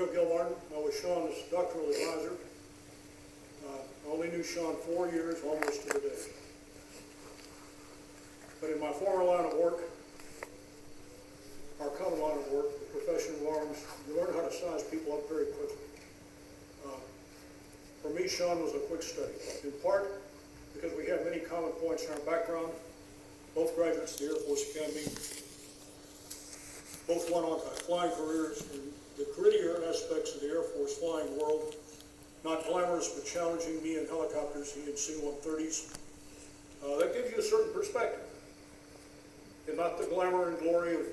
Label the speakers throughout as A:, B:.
A: Joe Gilmartin. I was Sean's doctoral advisor. I only knew Sean 4 years, almost to the day. But in my former line of work, our common line of work, the profession of arms, you learn how to size people up very quickly. For me, Sean was a quick study, in part because we have many common points in our background. Both graduates of the Air Force Academy, both went on to flying careers in the grittier aspects of the Air Force flying world. Not glamorous, but challenging. Me in helicopters, he in C-130s. That gives you a certain perspective. And not the glamour and glory of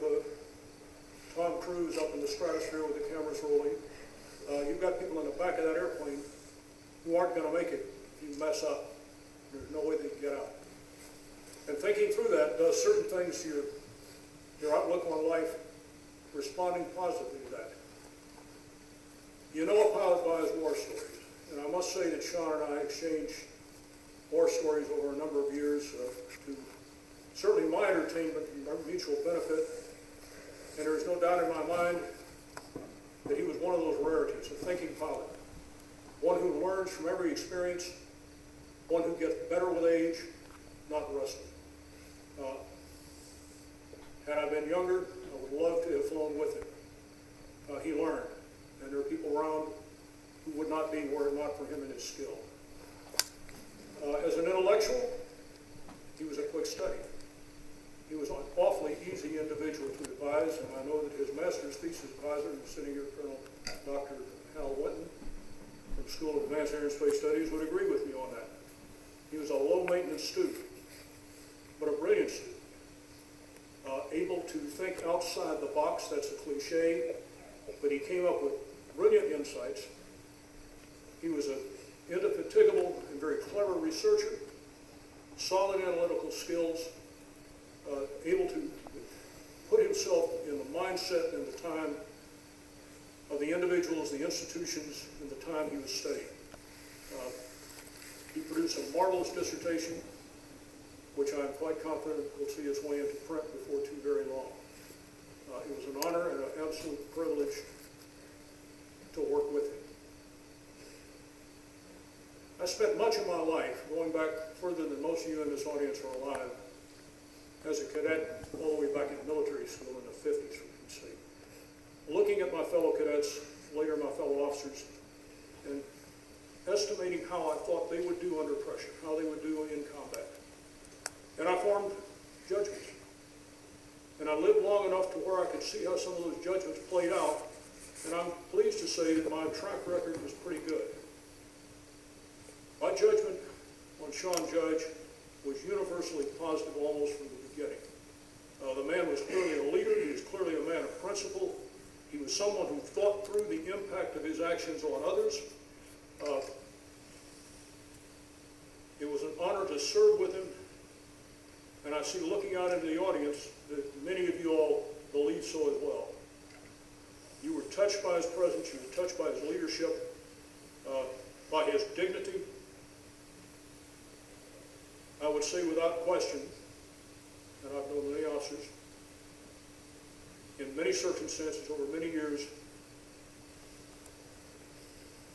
A: Tom Cruise up in the stratosphere with the cameras rolling. You've got people in the back of that airplane who aren't going to make it if you mess up. There's no way they can get out. And thinking through that does certain things to your outlook on life, responding positively to that. You know a pilot by his war stories. And I must say that Sean and I exchanged war stories over a number of years to certainly my entertainment and our mutual benefit. And there is no doubt in my mind that he was one of those rarities, a thinking pilot. One who learns from every experience, one who gets better with age, not rusty. Had I been younger, I would love to have flown with him. He learned, and there are people around who would not be were it not for him and his skill. As an intellectual, he was a quick study. He was an awfully easy individual to advise, and I know that his master's thesis advisor, who's sitting here, Colonel Dr. Hal Winton, from School of Advanced Air and Space Studies, would agree with me on that. He was a low-maintenance student, but a brilliant student. Able to think outside the box, that's a cliche, but he came up with brilliant insights. He was an indefatigable and very clever researcher, solid analytical skills, able to put himself in the mindset and the time of the individuals, the institutions, and the time he was studying. He produced a marvelous dissertation, which I'm quite confident will see its way into print before too very long. It was an honor and an absolute privilege to work with him. I spent much of my life, going back further than most of you in this audience are alive, as a cadet all the way back in military school in the 50s, we can say, looking at my fellow cadets, later my fellow officers, and estimating how I thought they would do under pressure, how they would do in combat. And I formed judgments. And I lived long enough to where I could see how some of those judgments played out, and I'm pleased to say that my track record was pretty good. My judgment on Sean Judge was universally positive almost from the beginning. The man was clearly a leader. He was clearly a man of principle. He was someone who thought through the impact of his actions on others. It was an honor to serve with him. And I see, looking out into the audience, that many of you all believe so as well. You were touched by his presence. You were touched by his leadership, by his dignity. I would say without question, and I've known many officers, in many circumstances over many years,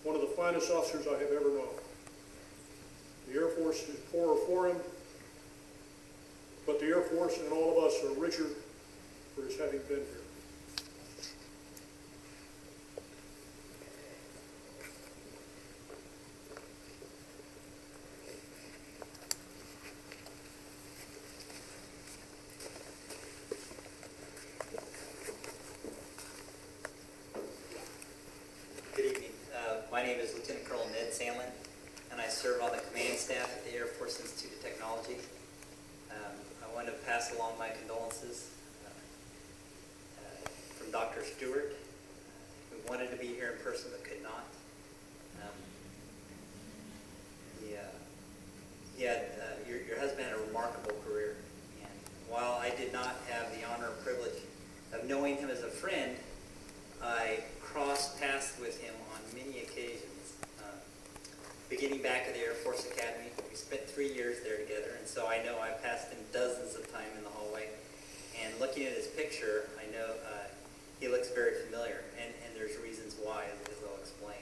A: one of the finest officers I have ever known. The Air Force is poorer for him, but the Air Force and all of us are richer for his having been here.
B: Good evening. My name is Lieutenant Colonel Ned Sandlin, and I serve on the command staff at the Air Force Institute of Technology. I want to pass along my condolences from Dr. Stewart, who wanted to be here in person but could not. Your husband had a remarkable career, and while I did not have the honor and privilege of knowing him as a friend, I crossed paths with him on many occasions. Beginning back at the Air Force Academy, we spent 3 years there together, and so I know I passed him dozens of times in the hallway. And looking at his picture, I know he looks very familiar, and there's reasons why, as I'll explain.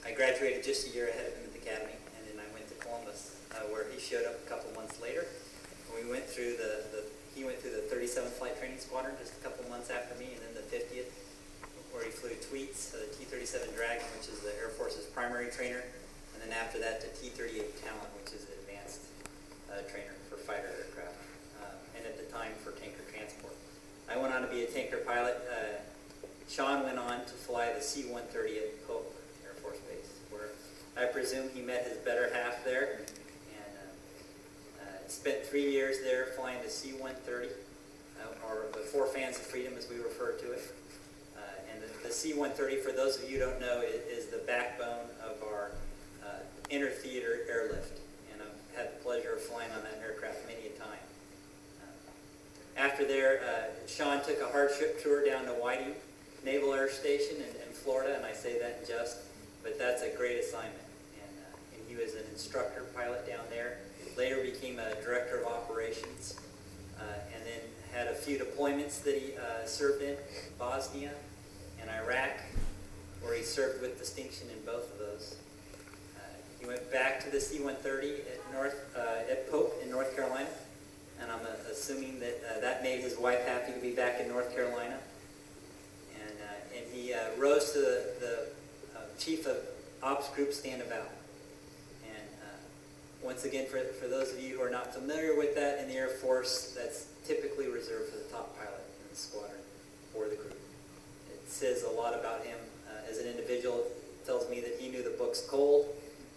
B: I graduated just a year ahead of him at the academy, and then I went to Columbus, where he showed up a couple months later. We went through he went through the 37th Flight Training Squadron just a couple months after me, and then the 50th, where he flew Tweets, the T-37 Dragon, which is the Air Force's primary trainer, and then after that to T-38 Talon, which is the advanced trainer for fighter aircraft, and at the time for tanker transport. I went on to be a tanker pilot. Sean went on to fly the C-130 at Pope Air Force Base, where I presume he met his better half there, and spent 3 years there flying the C-130, or the Four Fans of Freedom as we refer to it. And the C-130, for those of you who don't know, is the backbone of our inter-theater airlift, and I've had the pleasure of flying on that aircraft many a time. After there, Sean took a hardship tour down to Whiting Naval Air Station in Florida, and I say that in jest, but that's a great assignment. And he was an instructor pilot down there. Later became a director of operations, and then had a few deployments that he served in, Bosnia and Iraq, where he served with distinction in both of those. He went back to the C-130 at Pope in North Carolina, and I'm assuming that that made his wife happy to be back in North Carolina. And he rose to the Chief of Ops Group Standabout. And once again, for those of you who are not familiar with that in the Air Force, that's typically reserved for the top pilot in the squadron or the group. It says a lot about him as an individual. It tells me that he knew the books cold,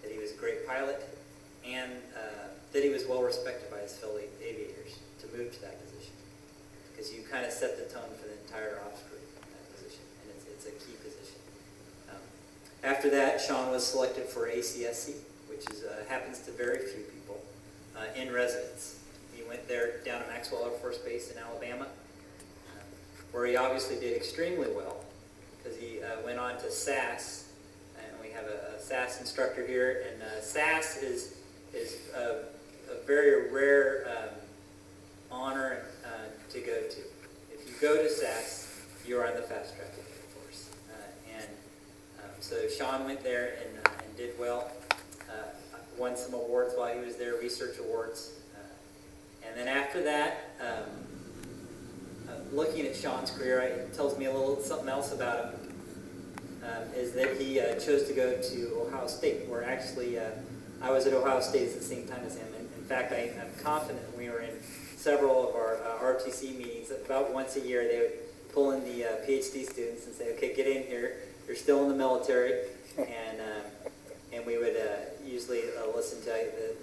B: that he was a great pilot, and that he was well respected by his fellow aviators to move to that position. Because you kind of set the tone for the entire ops group in that position, and it's a key position. After that, Sean was selected for ACSC, which happens to very few people, in residence. He went there down to Maxwell Air Force Base in Alabama, where he obviously did extremely well, because he went on to SAS, and we have a SAS instructor here, and SAS is a very rare honor to go to. If you go to SAS, you're on the fast track of the Air Force. So Sean went there and did well, won some awards while he was there, research awards. And then after that, looking at Sean's career, it tells me a little something else about him, is that he chose to go to Ohio State, where actually I was at Ohio State at the same time as him. And in fact, I'm confident we were in several of our ROTC meetings. About once a year, they would pull in the Ph.D. students and say, okay, get in here. You're still in the military. And we would usually listen to the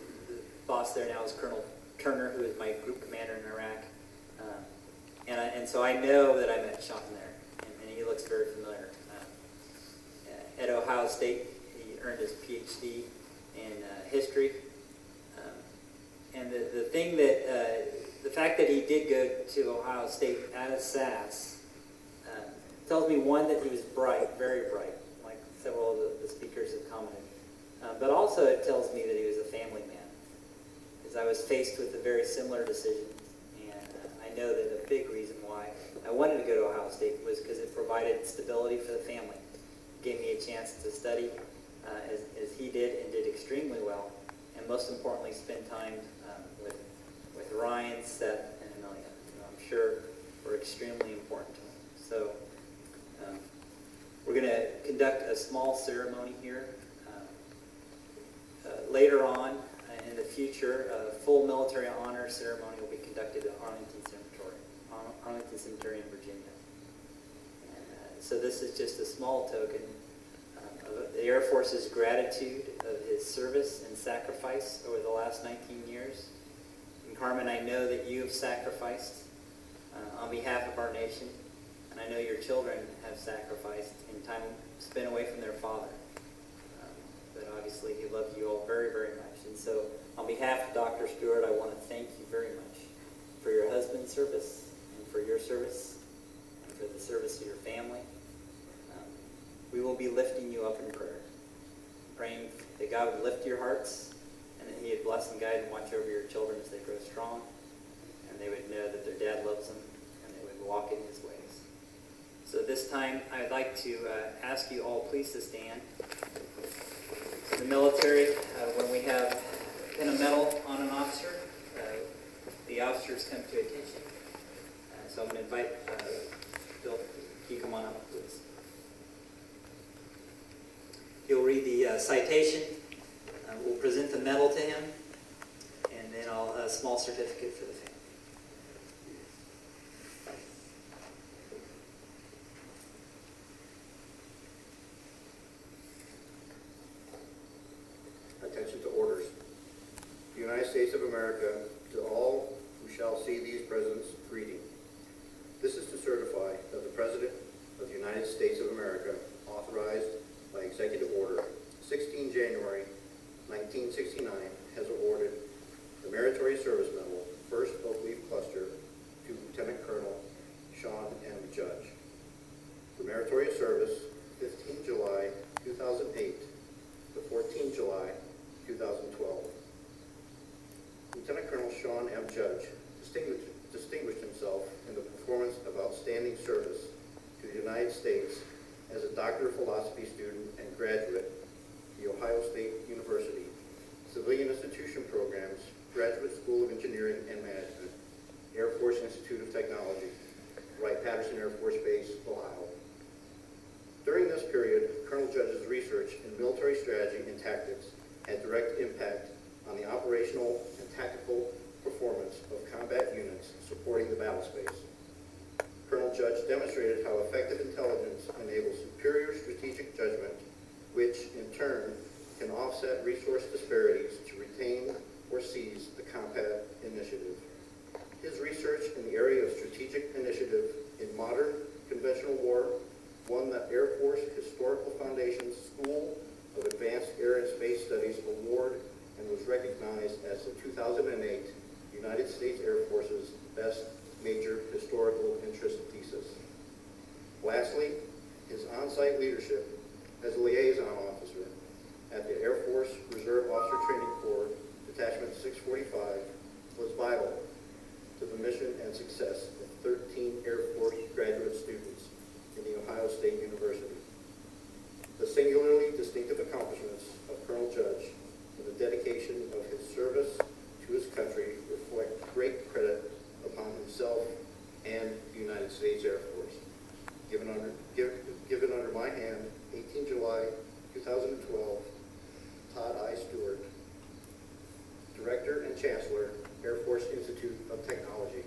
B: boss there now is Colonel Turner, who is my group commander in Iraq. And so I know that I met Sean there, and he looks very familiar. At Ohio State, he earned his Ph.D. in history. And the fact that he did go to Ohio State out of SAS tells me, one, that he was bright, very bright, like several of the speakers have commented. But also it tells me that he was a family man, because I was faced with a very similar decision. And I know that a big reason why I wanted to go to Ohio State was because it provided stability for the family. It gave me a chance to study as he did, and did extremely well. And most importantly, spend time with Ryan, Seth, and Amelia, who I'm sure were extremely important to him. So we're going to conduct a small ceremony here. Later on in the future, a full military honor ceremony will be conducted at Arlington Cemetery in Virginia. And, so this is just a small token of the Air Force's gratitude of his service and sacrifice over the last 19 years. And Carmen, I know that you have sacrificed on behalf of our nation, and I know your children have sacrificed in time spent away from their father. But obviously he loved you all very, very much. And so on behalf of Dr. Stewart, I want to thank you very much for your husband's service, and for your service, and for the service of your family. We will be lifting you up in prayer, praying that God would lift your hearts, and that he would bless and guide and watch over your children as they grow strong, and they would know that their dad loves them, and they would walk in his ways. So this time, I'd like to ask you all please to stand. In the military, when we have pin a medal on an officer, the officers come to attention. So I'm going to invite Bill, can you come on up, please? He'll read the citation. We'll present the medal to him, and then a small certificate for the family.
C: Attention to orders. The United States of America, to all who shall see these presidents, greeting. This is to certify that the President of the United States of America, authorized by Executive Order 16 January 1969, has awarded the Meritorious Service Medal, 1st Oak Leaf Cluster, to Lieutenant Colonel Sean M. Judge. The Meritorious Service, 15 July 2008 to 14 July 2012. Lieutenant Colonel Sean M. Judge distinguished himself in the performance of outstanding service to the United States as a Doctor of Philosophy student and graduate of the Ohio State University, Civilian Institution Programs, Graduate School of Engineering and Management, Air Force Institute of Technology, Wright-Patterson Air Force Base, Ohio. During this period, Colonel Judge's research in military strategy and tactics had direct impact on the operational and tactical performance of combat units supporting the battle space. Colonel Judge demonstrated how effective intelligence enables superior strategic judgment, which in turn can offset resource disparities to retain or seize the combat initiative. His research in the area of strategic initiative in modern conventional war won the Air Force Historical Foundation's School of Advanced Air and Space Studies Award and was recognized as the 2008 United States Air Force's Best Major Historical Interest Thesis. Lastly, his on-site leadership as a liaison officer at the Air Force Reserve Officer Training Corps, Detachment 645, was vital to the mission and success of 13 Air Force graduate students in the Ohio State University. The singularly distinctive accomplishments of Colonel Judge and the dedication of his service to his country reflect great credit upon himself and the United States Air Force. Given under my hand, 18 July 2012, Todd I. Stewart, Director and Chancellor, Air Force Institute of Technology.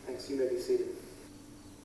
D: Thanks. You may be seated.